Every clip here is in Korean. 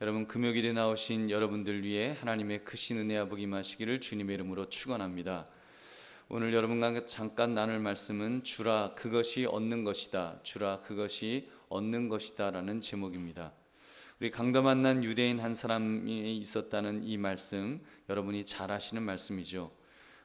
여러분, 금요일에 나오신 여러분들 위해 하나님의 크신 은혜와 복이 임하시기를 주님의 이름으로 축원합니다. 오늘 여러분과 잠깐 나눌 말씀은 주라 그것이 얻는 것이다, 주라 그것이 얻는 것이다 라는 제목입니다. 우리 강도 만난 유대인 한 사람이 있었다는 이 말씀, 여러분이 잘 아시는 말씀이죠.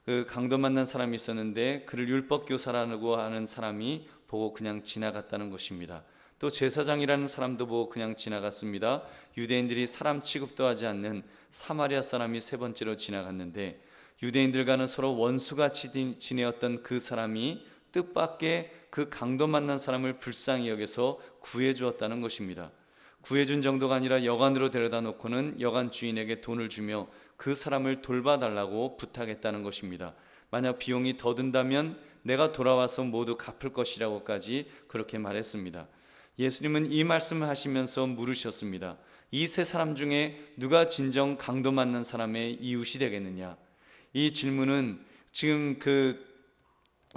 그 강도 만난 사람이 있었는데 그를 율법교사라고 하는 사람이 보고 그냥 지나갔다는 것입니다. 또 제사장이라는 사람도 보고 그냥 지나갔습니다. 유대인들이 사람 취급도 하지 않는 사마리아 사람이 세 번째로 지나갔는데, 유대인들과는 서로 원수같이 지내었던 그 사람이 뜻밖의 그 강도 만난 사람을 불쌍히 여겨서 구해주었다는 것입니다. 구해준 정도가 아니라 여관으로 데려다 놓고는 여관 주인에게 돈을 주며 그 사람을 돌봐달라고 부탁했다는 것입니다. 만약 비용이 더 든다면 내가 돌아와서 모두 갚을 것이라고까지 그렇게 말했습니다. 예수님은 이 말씀을 하시면서 물으셨습니다. 이 세 사람 중에 누가 진정 강도 맞는 사람의 이웃이 되겠느냐? 이 질문은 지금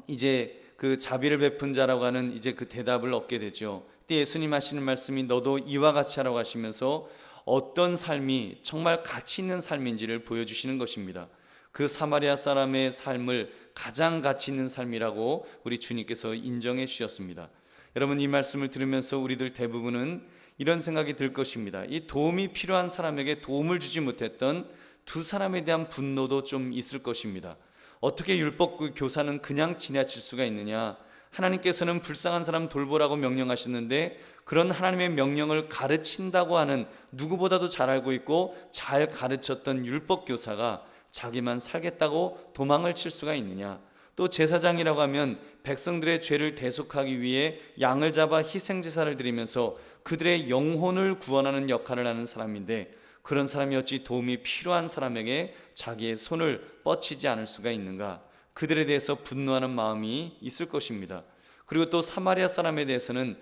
이제 자비를 베푼 자라고 하는 이제 그 대답을 얻게 되죠. 그때 예수님 하시는 말씀이 너도 이와 같이 하라고 하시면서 어떤 삶이 정말 가치 있는 삶인지를 보여주시는 것입니다. 그 사마리아 사람의 삶을 가장 가치 있는 삶이라고 우리 주님께서 인정해 주셨습니다. 여러분, 이 말씀을 들으면서 우리들 대부분은 이런 생각이 들 것입니다. 이 도움이 필요한 사람에게 도움을 주지 못했던 두 사람에 대한 분노도 좀 있을 것입니다. 어떻게 율법 교사는 그냥 지나칠 수가 있느냐? 하나님께서는 불쌍한 사람 돌보라고 명령하셨는데 그런 하나님의 명령을 가르친다고 하는, 누구보다도 잘 알고 있고 잘 가르쳤던 율법 교사가 자기만 살겠다고 도망을 칠 수가 있느냐? 또 제사장이라고 하면 백성들의 죄를 대속하기 위해 양을 잡아 희생제사를 드리면서 그들의 영혼을 구원하는 역할을 하는 사람인데, 그런 사람이 어찌 도움이 필요한 사람에게 자기의 손을 뻗치지 않을 수가 있는가? 그들에 대해서 분노하는 마음이 있을 것입니다. 그리고 또 사마리아 사람에 대해서는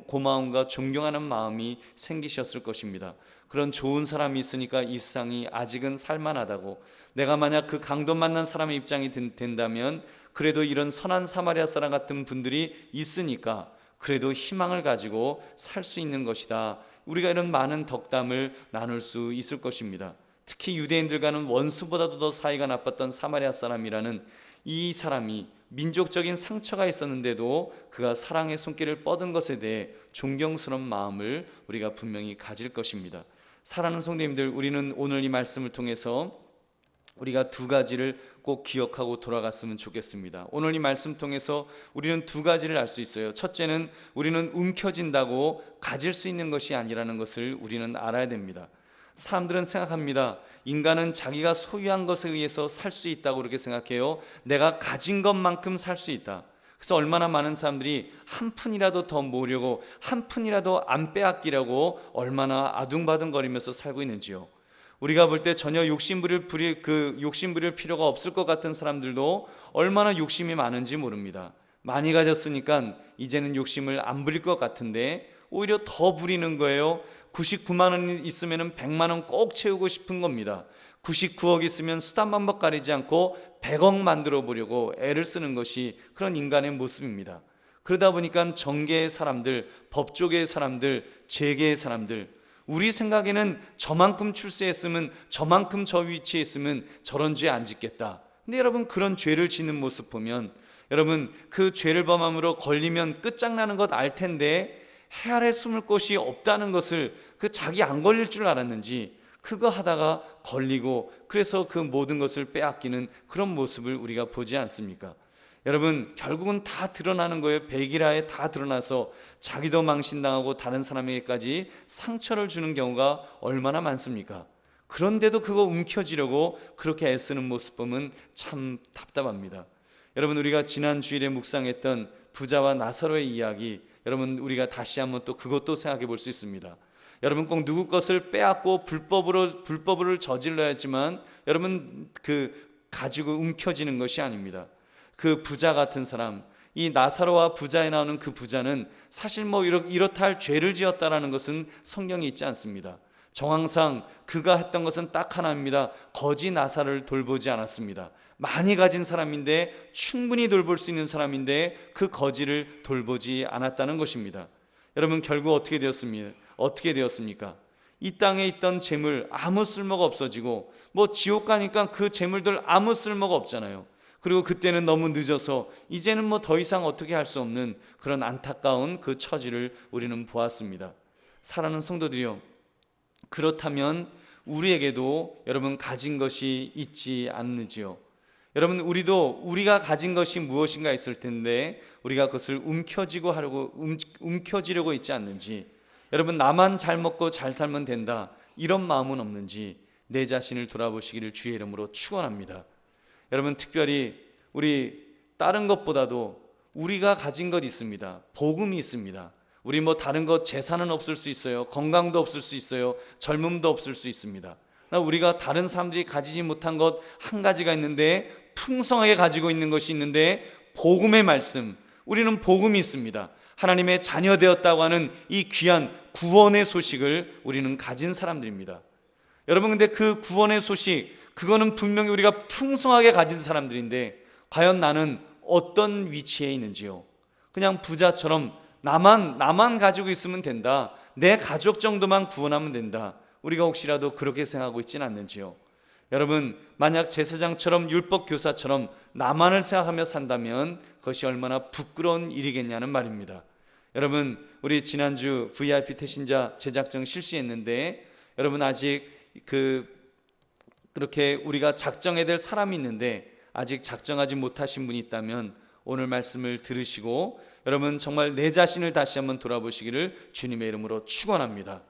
고마움과 존경하는 마음이 생기셨을 것입니다. 그런 좋은 사람이 있으니까 이 세상이 아직은 살만하다고, 내가 만약 그 강도 만난 사람의 입장이 된다면 그래도 이런 선한 사마리아 사람 같은 분들이 있으니까 그래도 희망을 가지고 살 수 있는 것이다. 우리가 이런 많은 덕담을 나눌 수 있을 것입니다. 특히 유대인들과는 원수보다도 더 사이가 나빴던 사마리아 사람이라는 이 사람이 민족적인 상처가 있었는데도 그가 사랑의 손길을 뻗은 것에 대해 존경스러운 마음을 우리가 분명히 가질 것입니다. 사랑하는 성도님들, 우리는 오늘 이 말씀을 통해서 우리가 두 가지를 꼭 기억하고 돌아갔으면 좋겠습니다. 오늘 이 말씀 통해서 우리는 두 가지를 알 수 있어요. 첫째는 우리는 움켜진다고 가질 수 있는 것이 아니라는 것을 우리는 알아야 됩니다. 사람들은 생각합니다. 인간은 자기가 소유한 것에 의해서 살 수 있다고 그렇게 생각해요. 내가 가진 것만큼 살 수 있다. 그래서 얼마나 많은 사람들이 한 푼이라도 더 모으려고, 한 푼이라도 안 빼앗기려고 얼마나 아둥바둥거리면서 살고 있는지요. 우리가 볼 때 전혀 욕심 부릴 필요가 없을 것 같은 사람들도 얼마나 욕심이 많은지 모릅니다. 많이 가졌으니까 이제는 욕심을 안 부릴 것 같은데 오히려 더 부리는 거예요. 99만 원 있으면 100만 원 꼭 채우고 싶은 겁니다. 99억 있으면 수단 방법 가리지 않고 100억 만들어 보려고 애를 쓰는 것이 그런 인간의 모습입니다. 그러다 보니까 정계의 사람들, 법조계의 사람들, 재계의 사람들, 우리 생각에는 저만큼 출세했으면, 저만큼 저 위치에 있으면 저런 죄 안 짓겠다. 근데 여러분, 그런 죄를 짓는 모습 보면, 여러분, 그 죄를 범함으로 걸리면 끝장나는 것 알 텐데 해 아래 숨을 곳이 없다는 것을, 자기 안 걸릴 줄 알았는지 그거 하다가 걸리고, 그래서 그 모든 것을 빼앗기는 그런 모습을 우리가 보지 않습니까? 여러분, 결국은 다 드러나는 거예요. 백일하에 다 드러나서 자기도 망신당하고 다른 사람에게까지 상처를 주는 경우가 얼마나 많습니까? 그런데도 그거 움켜쥐려고 그렇게 애쓰는 모습 보면 참 답답합니다. 여러분, 우리가 지난 주일에 묵상했던 부자와 나사로의 이야기, 여러분, 우리가 다시 한번 또 그것도 생각해 볼 수 있습니다. 여러분, 꼭 누구 것을 빼앗고 불법을 저질러야지만 여러분 가지고 움켜쥐는 것이 아닙니다. 그 부자 같은 사람, 이 나사로와 부자에 나오는 그 부자는 사실 이렇다 할 죄를 지었다라는 것은 성경에 있지 않습니다. 정황상 그가 했던 것은 딱 하나입니다. 거지 나사로를 돌보지 않았습니다. 많이 가진 사람인데, 충분히 돌볼 수 있는 사람인데 그 거지를 돌보지 않았다는 것입니다. 여러분, 결국 어떻게 되었습니까? 이 땅에 있던 재물 아무 쓸모가 없어지고 뭐 지옥 가니까 그 재물들 아무 쓸모가 없잖아요. 그리고 그때는 너무 늦어서 이제는 뭐 더 이상 어떻게 할 수 없는 그런 안타까운 그 처지를 우리는 보았습니다. 사랑하는 성도들이요, 그렇다면 우리에게도 여러분 가진 것이 있지 않느지요? 여러분, 우리가 가진 것이 무엇인가 있을 텐데 우리가 그것을 움켜쥐려고 있지 않는지, 여러분 나만 잘 먹고 잘 살면 된다 이런 마음은 없는지 내 자신을 돌아보시기를 주의 이름으로 축원합니다. 여러분, 특별히 우리 다른 것보다도 우리가 가진 것 있습니다. 복음이 있습니다. 우리 뭐 다른 것 재산은 없을 수 있어요. 건강도 없을 수 있어요. 젊음도 없을 수 있습니다. 우리가 다른 사람들이 가지지 못한 것 한 가지가 있는데, 풍성하게 가지고 있는 것이 있는데, 복음의 말씀, 우리는 복음이 있습니다. 하나님의 자녀 되었다고 하는 이 귀한 구원의 소식을 우리는 가진 사람들입니다. 여러분, 근데 그 구원의 소식, 그거는 분명히 우리가 풍성하게 가진 사람들인데 과연 나는 어떤 위치에 있는지요? 그냥 부자처럼 나만 가지고 있으면 된다, 내 가족 정도만 구원하면 된다, 우리가 혹시라도 그렇게 생각하고 있지는 않는지요? 여러분, 만약 제사장처럼 율법 교사처럼 나만을 생각하며 산다면 그것이 얼마나 부끄러운 일이겠냐는 말입니다. 여러분, 우리 지난주 VIP 태신자 제작정 실시했는데 여러분, 아직 그렇게 우리가 작정해야 될 사람이 있는데 아직 작정하지 못하신 분이 있다면 오늘 말씀을 들으시고 여러분 정말 내 자신을 다시 한번 돌아보시기를 주님의 이름으로 축원합니다.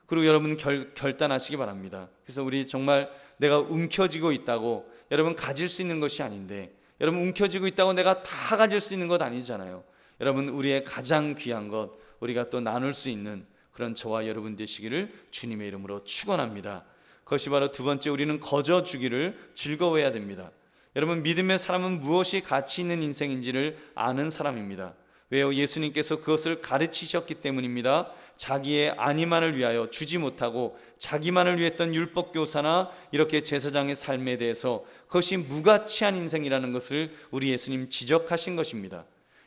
그리고 여러분 결단하시기 바랍니다. 그래서 우리 정말 내가 움켜쥐고 있다고 여러분 가질 수 있는 것이 아닌데, 여러분 움켜쥐고 있다고 내가 다 가질 수 있는 것 아니잖아요. 여러분, 우리의 가장 귀한 것 우리가 또 나눌 수 있는 그런 저와 여러분 되시기를 주님의 이름으로 축원합니다. 그것이 바로 두 번째, 우리는 거저 주기를 즐거워해야 됩니다. 여러분, 믿음의 사람은 무엇이 가치 있는 인생인지를 아는 사람입니다. 왜요? 예수님께서 그것을 가르치셨기 때문입니다. 자기의 안위만을 위하여 주지 못하고 자기만을 위했던 율법교사나 이렇게 제사장의 삶에 대해서 그것이 무가치한 인생이라는 것을 우리 예수님 지적하신 것입니다.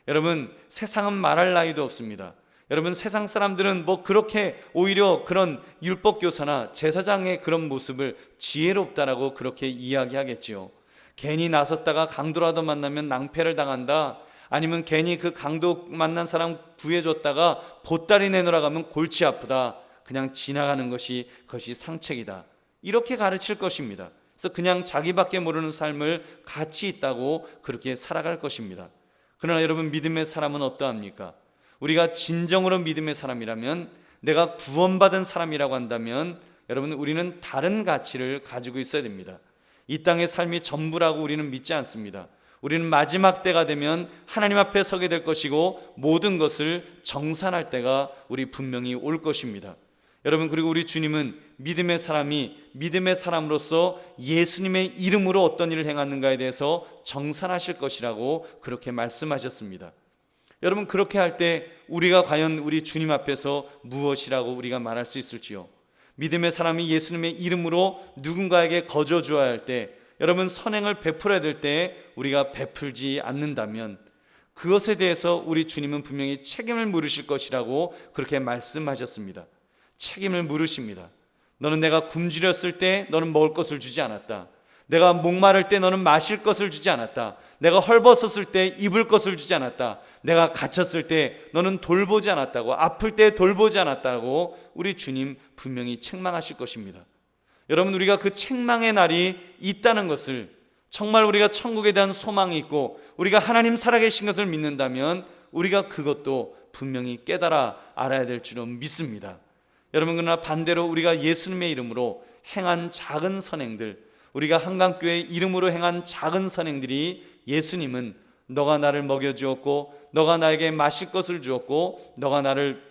여러분, 세상은 말할 나위도 없습니다. 여러분, 세상 사람들은 뭐 그렇게 오히려 그런 율법교사나 제사장의 그런 모습을 지혜롭다라고 그렇게 이야기하겠지요. 괜히 나섰다가 강도라도 만나면 낭패를 당한다, 아니면 괜히 그 강도 만난 사람 구해줬다가 보따리 내놓으라 가면 골치 아프다, 그냥 지나가는 것이 그것이 상책이다, 이렇게 가르칠 것입니다. 그래서 그냥 자기밖에 모르는 삶을 가치 있다고 그렇게 살아갈 것입니다. 그러나 여러분, 믿음의 사람은 어떠합니까? 우리가 진정으로 믿음의 사람이라면, 내가 구원받은 사람이라고 한다면 여러분, 우리는 다른 가치를 가지고 있어야 됩니다. 이 땅의 삶이 전부라고 우리는 믿지 않습니다. 우리는 마지막 때가 되면 하나님 앞에 서게 될 것이고 모든 것을 정산할 때가 우리 분명히 올 것입니다. 여러분, 그리고 우리 주님은 믿음의 사람이 믿음의 사람으로서 예수님의 이름으로 어떤 일을 행하는가에 대해서 정산하실 것이라고 그렇게 말씀하셨습니다. 여러분, 그렇게 할 때 우리가 과연 우리 주님 앞에서 무엇이라고 우리가 말할 수 있을지요? 믿음의 사람이 예수님의 이름으로 누군가에게 거저 주어야 할 때, 여러분 선행을 베풀어야 될 때 우리가 베풀지 않는다면 그것에 대해서 우리 주님은 분명히 책임을 물으실 것이라고 그렇게 말씀하셨습니다. 책임을 물으십니다. 너는 내가 굶주렸을 때 너는 먹을 것을 주지 않았다. 내가 목마를 때 너는 마실 것을 주지 않았다. 내가 헐벗었을 때 입을 것을 주지 않았다. 내가 갇혔을 때 너는 돌보지 않았다고, 아플 때 돌보지 않았다고 우리 주님 분명히 책망하실 것입니다. 여러분, 우리가 그 책망의 날이 있다는 것을, 정말 우리가 천국에 대한 소망이 있고 우리가 하나님 살아계신 것을 믿는다면 우리가 그것도 분명히 깨달아 알아야 될 줄은 믿습니다. 여러분, 그러나 반대로 우리가 예수님의 이름으로 행한 작은 선행들, 우리가 한강교회 이름으로 행한 작은 선행들이, 예수님은 너가 나를 먹여주었고 너가 나에게 마실 것을 주었고 너가 나를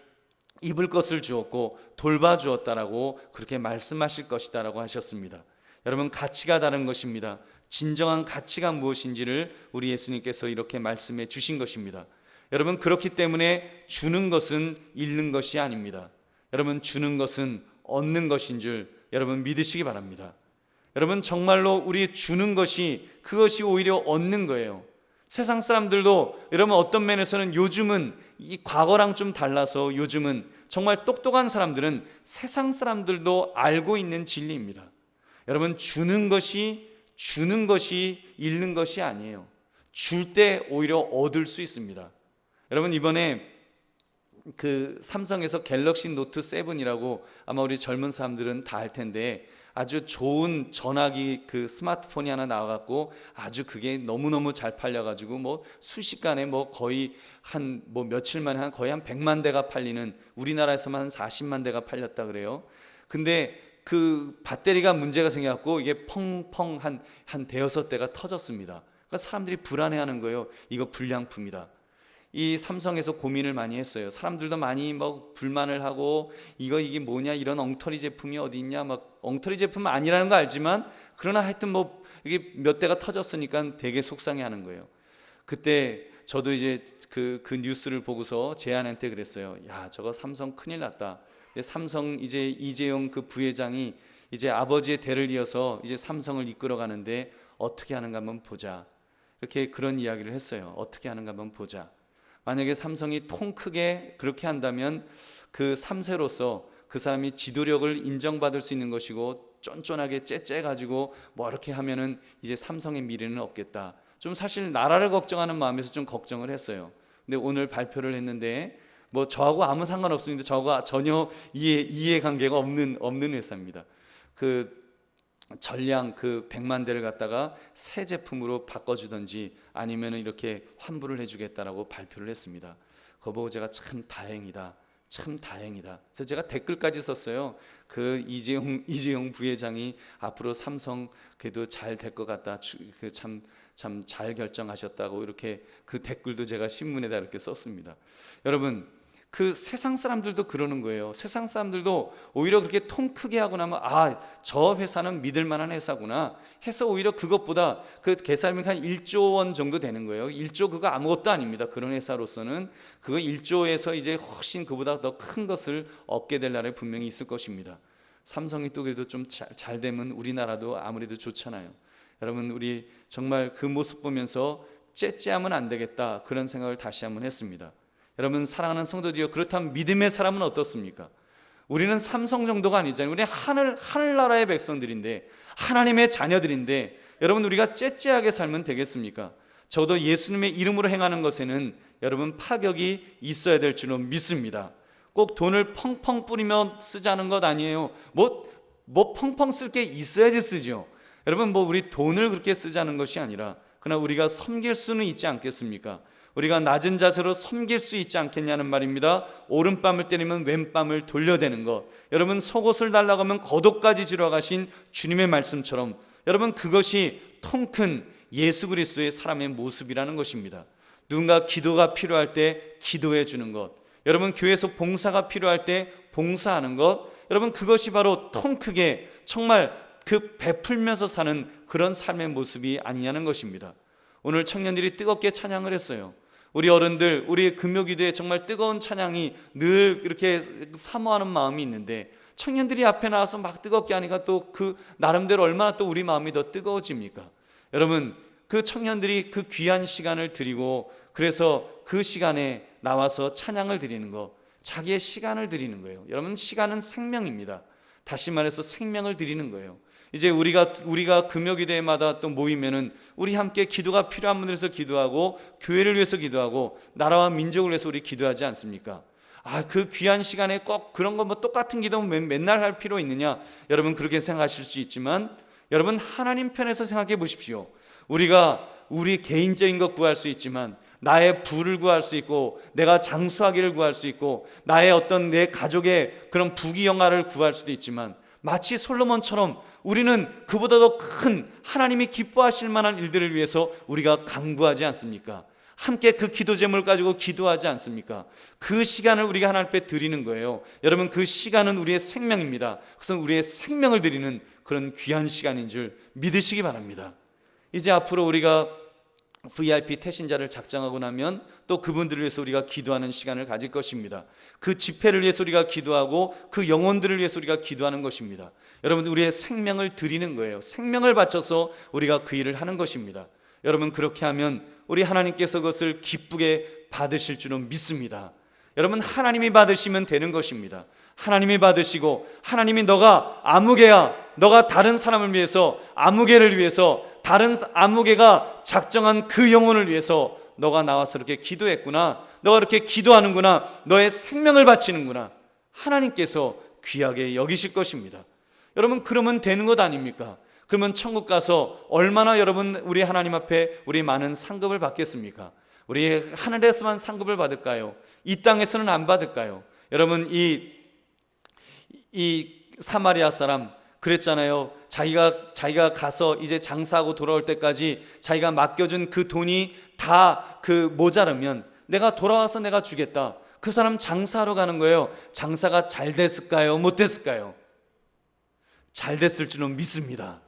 입을 것을 주었고 돌봐주었다라고 그렇게 말씀하실 것이다라고 하셨습니다. 여러분, 가치가 다른 것입니다. 진정한 가치가 무엇인지를 우리 예수님께서 이렇게 말씀해 주신 것입니다. 여러분, 그렇기 때문에 주는 것은 잃는 것이 아닙니다. 여러분, 주는 것은 얻는 것인 줄 여러분 믿으시기 바랍니다. 여러분, 정말로 우리 주는 것이, 그것이 오히려 얻는 거예요. 세상 사람들도 여러분 어떤 면에서는 요즘은 이 과거랑 좀 달라서 요즘은 정말 똑똑한 사람들은 세상 사람들도 알고 있는 진리입니다. 여러분, 주는 것이 잃는 것이 아니에요. 줄 때 오히려 얻을 수 있습니다. 여러분, 이번에 그 삼성에서 갤럭시 노트 7이라고 아마 우리 젊은 사람들은 다 알 텐데, 아주 좋은 전화기 그 스마트폰이 하나 나와갖고 아주 그게 너무너무 잘 팔려가지고 뭐 순식간에 뭐 거의 한 뭐 며칠 만에 한 거의 한 100만 대가 팔리는, 우리나라에서만 한 40만 대가 팔렸다 그래요. 근데 그 배터리가 문제가 생겨갖고 이게 펑펑 한 대여섯 대가 터졌습니다. 그러니까 사람들이 불안해하는 거예요. 이거 불량품이다. 이 삼성에서 고민을 많이 했어요. 사람들도 많이 뭐 불만을 하고 이게 뭐냐, 이런 엉터리 제품이 어디 있냐, 막 엉터리 제품은 아니라는 거 알지만 그러나 하여튼 뭐 이게 몇 대가 터졌으니까 되게 속상해하는 거예요. 그때 저도 이제 그 뉴스를 보고서 제 아내한테 그랬어요. 야, 저거 삼성 큰일 났다. 삼성 이제 이재용 그 부회장이 이제 아버지의 대를 이어서 이제 삼성을 이끌어 가는데 어떻게 하는가 한번 보자. 이렇게 그런 이야기를 했어요. 어떻게 하는가 한번 보자. 만약에 삼성이 통 크게 그렇게 한다면 그 3세로서 그 사람이 지도력을 인정받을 수 있는 것이고, 쫀쫀하게 째째 가지고 뭐 이렇게 하면은 이제 삼성의 미래는 없겠다. 좀 사실 나라를 걱정하는 마음에서 좀 걱정을 했어요. 근데 오늘 발표를 했는데 뭐 저하고 아무 상관없습니다. 저하고 전혀 이해관계가 없는 회사입니다. 그 전량 그 100만 대를 갖다가 새 제품으로 바꿔주든지 아니면 이렇게 환불을 해주겠다라고 발표를 했습니다. 그거 보고 제가 참 다행이다. 그래서 제가 댓글까지 썼어요. 그 이재용 부회장이 앞으로 삼성 그래도 잘 될 것 같다. 참 잘 결정하셨다고 이렇게 그 댓글도 제가 신문에다 이렇게 썼습니다. 여러분, 그 세상 사람들도 그러는 거예요. 세상 사람들도 오히려 그렇게 통 크게 하고 나면 저 회사는 믿을 만한 회사구나 해서 오히려 그것보다 그 계산이 한 1조 원 정도 되는 거예요. 1조 그거 아무것도 아닙니다. 그런 회사로서는 그거 1조에서 이제 훨씬 그보다 더 큰 것을 얻게 될 날에 분명히 있을 것입니다. 삼성이 또 그래도 좀 잘 되면 우리나라도 아무래도 좋잖아요. 여러분, 우리 정말 그 모습 보면서 째째하면 안 되겠다, 그런 생각을 다시 한번 했습니다. 여러분, 사랑하는 성도들이여, 그렇다면 믿음의 사람은 어떻습니까? 우리는 삼성 정도가 아니잖아요. 우리는 하늘나라의 백성들인데, 하나님의 자녀들인데, 여러분, 우리가 째째하게 살면 되겠습니까? 저도 예수님의 이름으로 행하는 것에는 여러분 파격이 있어야 될 줄로 믿습니다. 꼭 돈을 펑펑 뿌리며 쓰자는 것 아니에요. 뭐 펑펑 쓸 게 있어야지 쓰죠. 여러분, 뭐 우리 돈을 그렇게 쓰자는 것이 아니라 그러나 우리가 섬길 수는 있지 않겠습니까? 우리가 낮은 자세로 섬길 수 있지 않겠냐는 말입니다. 오른밤을 때리면 왼밤을 돌려대는 것. 여러분, 속옷을 달라고 하면 겉옷까지 주러 가신 주님의 말씀처럼 여러분, 그것이 통 큰 예수 그리스도의 사람의 모습이라는 것입니다. 누군가 기도가 필요할 때 기도해 주는 것, 여러분 교회에서 봉사가 필요할 때 봉사하는 것, 여러분 그것이 바로 통 크게 정말 그 베풀면서 사는 그런 삶의 모습이 아니냐는 것입니다. 오늘 청년들이 뜨겁게 찬양을 했어요. 우리 어른들, 우리 금요기도에 정말 뜨거운 찬양이 늘 이렇게 사모하는 마음이 있는데, 청년들이 앞에 나와서 막 뜨겁게 하니까 또 그 나름대로 얼마나 또 우리 마음이 더 뜨거워집니까? 여러분, 그 청년들이 그 귀한 시간을 드리고, 그래서 그 시간에 나와서 찬양을 드리는 것, 자기의 시간을 드리는 거예요. 여러분, 시간은 생명입니다. 다시 말해서 생명을 드리는 거예요. 이제 우리가 금요기도회마다 또 모이면은 우리 함께 기도가 필요한 분들에서 기도하고, 교회를 위해서 기도하고, 나라와 민족을 위해서 우리 기도하지 않습니까? 그 귀한 시간에 꼭 그런 거 뭐 똑같은 기도 맨날 할 필요 있느냐? 여러분 그렇게 생각하실 수 있지만, 여러분 하나님 편에서 생각해 보십시오. 우리가 우리 개인적인 것 구할 수 있지만, 나의 부를 구할 수 있고, 내가 장수하기를 구할 수 있고, 나의 어떤 내 가족의 그런 부귀영화를 구할 수도 있지만, 마치 솔로몬처럼 우리는 그보다 더 큰 하나님이 기뻐하실 만한 일들을 위해서 우리가 간구하지 않습니까? 함께 그 기도 제목을 가지고 기도하지 않습니까? 그 시간을 우리가 하나님 앞에 드리는 거예요. 여러분, 그 시간은 우리의 생명입니다. 그래서 우리의 생명을 드리는 그런 귀한 시간인 줄 믿으시기 바랍니다. 이제 앞으로 우리가 VIP 태신자를 작정하고 나면 또 그분들을 위해서 우리가 기도하는 시간을 가질 것입니다. 그 집회를 위해서 우리가 기도하고, 그 영혼들을 위해서 우리가 기도하는 것입니다. 여러분, 우리의 생명을 드리는 거예요. 생명을 바쳐서 우리가 그 일을 하는 것입니다. 여러분, 그렇게 하면 우리 하나님께서 그것을 기쁘게 받으실 줄은 믿습니다. 여러분, 하나님이 받으시면 되는 것입니다. 하나님이 받으시고, 하나님이 너가 아무개야, 너가 다른 사람을 위해서, 아무개를 위해서, 다른 아무개가 작정한 그 영혼을 위해서 너가 나와서 이렇게 기도했구나, 너가 이렇게 기도하는구나, 너의 생명을 바치는구나, 하나님께서 귀하게 여기실 것입니다. 여러분, 그러면 되는 것 아닙니까? 그러면 천국 가서 얼마나 여러분 우리 하나님 앞에 우리 많은 상급을 받겠습니까? 우리 하늘에서만 상급을 받을까요? 이 땅에서는 안 받을까요? 여러분, 이 사마리아 사람 그랬잖아요. 자기가 가서 이제 장사하고 돌아올 때까지 자기가 맡겨준 그 돈이 다 그 모자르면 내가 돌아와서 내가 주겠다. 그 사람 장사하러 가는 거예요. 장사가 잘 됐을까요? 못 됐을까요? 잘 됐을 줄은 믿습니다.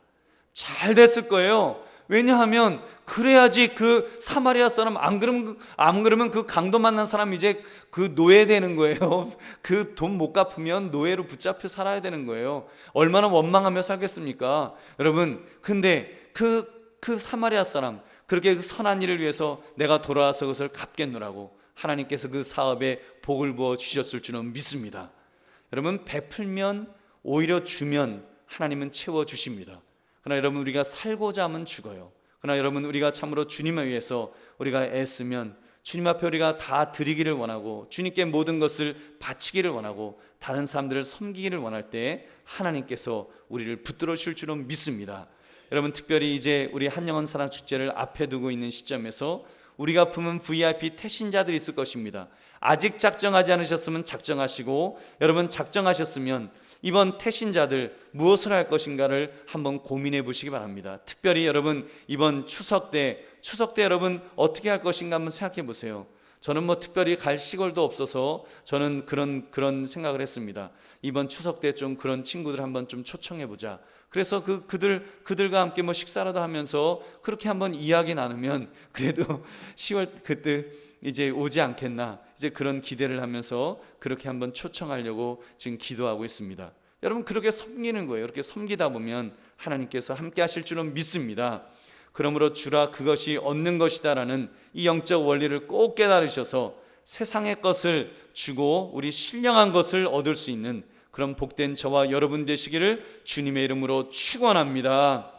잘 됐을 거예요. 왜냐하면 그래야지 그 사마리아 사람, 안 그러면 그 강도 만난 사람 이제 그 노예 되는 거예요. 그 돈 못 갚으면 노예로 붙잡혀 살아야 되는 거예요. 얼마나 원망하며 살겠습니까? 여러분, 근데 그 사마리아 사람, 그렇게 선한 일을 위해서 내가 돌아와서 그것을 갚겠노라고 하나님께서 그 사업에 복을 부어 주셨을 줄은 믿습니다. 여러분, 베풀면, 오히려 주면 하나님은 채워주십니다. 그러나 여러분, 우리가 살고자 하면 죽어요. 그러나 여러분, 우리가 참으로 주님을 위해서 우리가 애쓰면 주님 앞에 우리가 다 드리기를 원하고 주님께 모든 것을 바치기를 원하고 다른 사람들을 섬기기를 원할 때 하나님께서 우리를 붙들어 주실 줄은 믿습니다. 여러분, 특별히 이제 우리 한영원 사랑 축제를 앞에 두고 있는 시점에서 우리가 품은 VIP 태신자들이 있을 것입니다. 아직 작정하지 않으셨으면 작정하시고, 여러분 작정하셨으면 이번 태신자들 무엇을 할 것인가를 한번 고민해 보시기 바랍니다. 특별히 여러분, 이번 추석 때 여러분 어떻게 할 것인가 한번 생각해 보세요. 저는 특별히 갈 시골도 없어서 저는 그런 생각을 했습니다. 이번 추석 때 좀 그런 친구들 한번 좀 초청해 보자. 그래서 그들과 함께 식사라도 하면서 그렇게 한번 이야기 나누면 그래도 10월 그때 이제 오지 않겠나, 이제 그런 기대를 하면서 그렇게 한번 초청하려고 지금 기도하고 있습니다. 여러분, 그렇게 섬기는 거예요. 이렇게 섬기다 보면 하나님께서 함께 하실 줄은 믿습니다. 그러므로 주라 그것이 얻는 것이다라는 이 영적 원리를 꼭 깨달으셔서 세상의 것을 주고 우리 신령한 것을 얻을 수 있는 그런 복된 저와 여러분 되시기를 주님의 이름으로 축원합니다.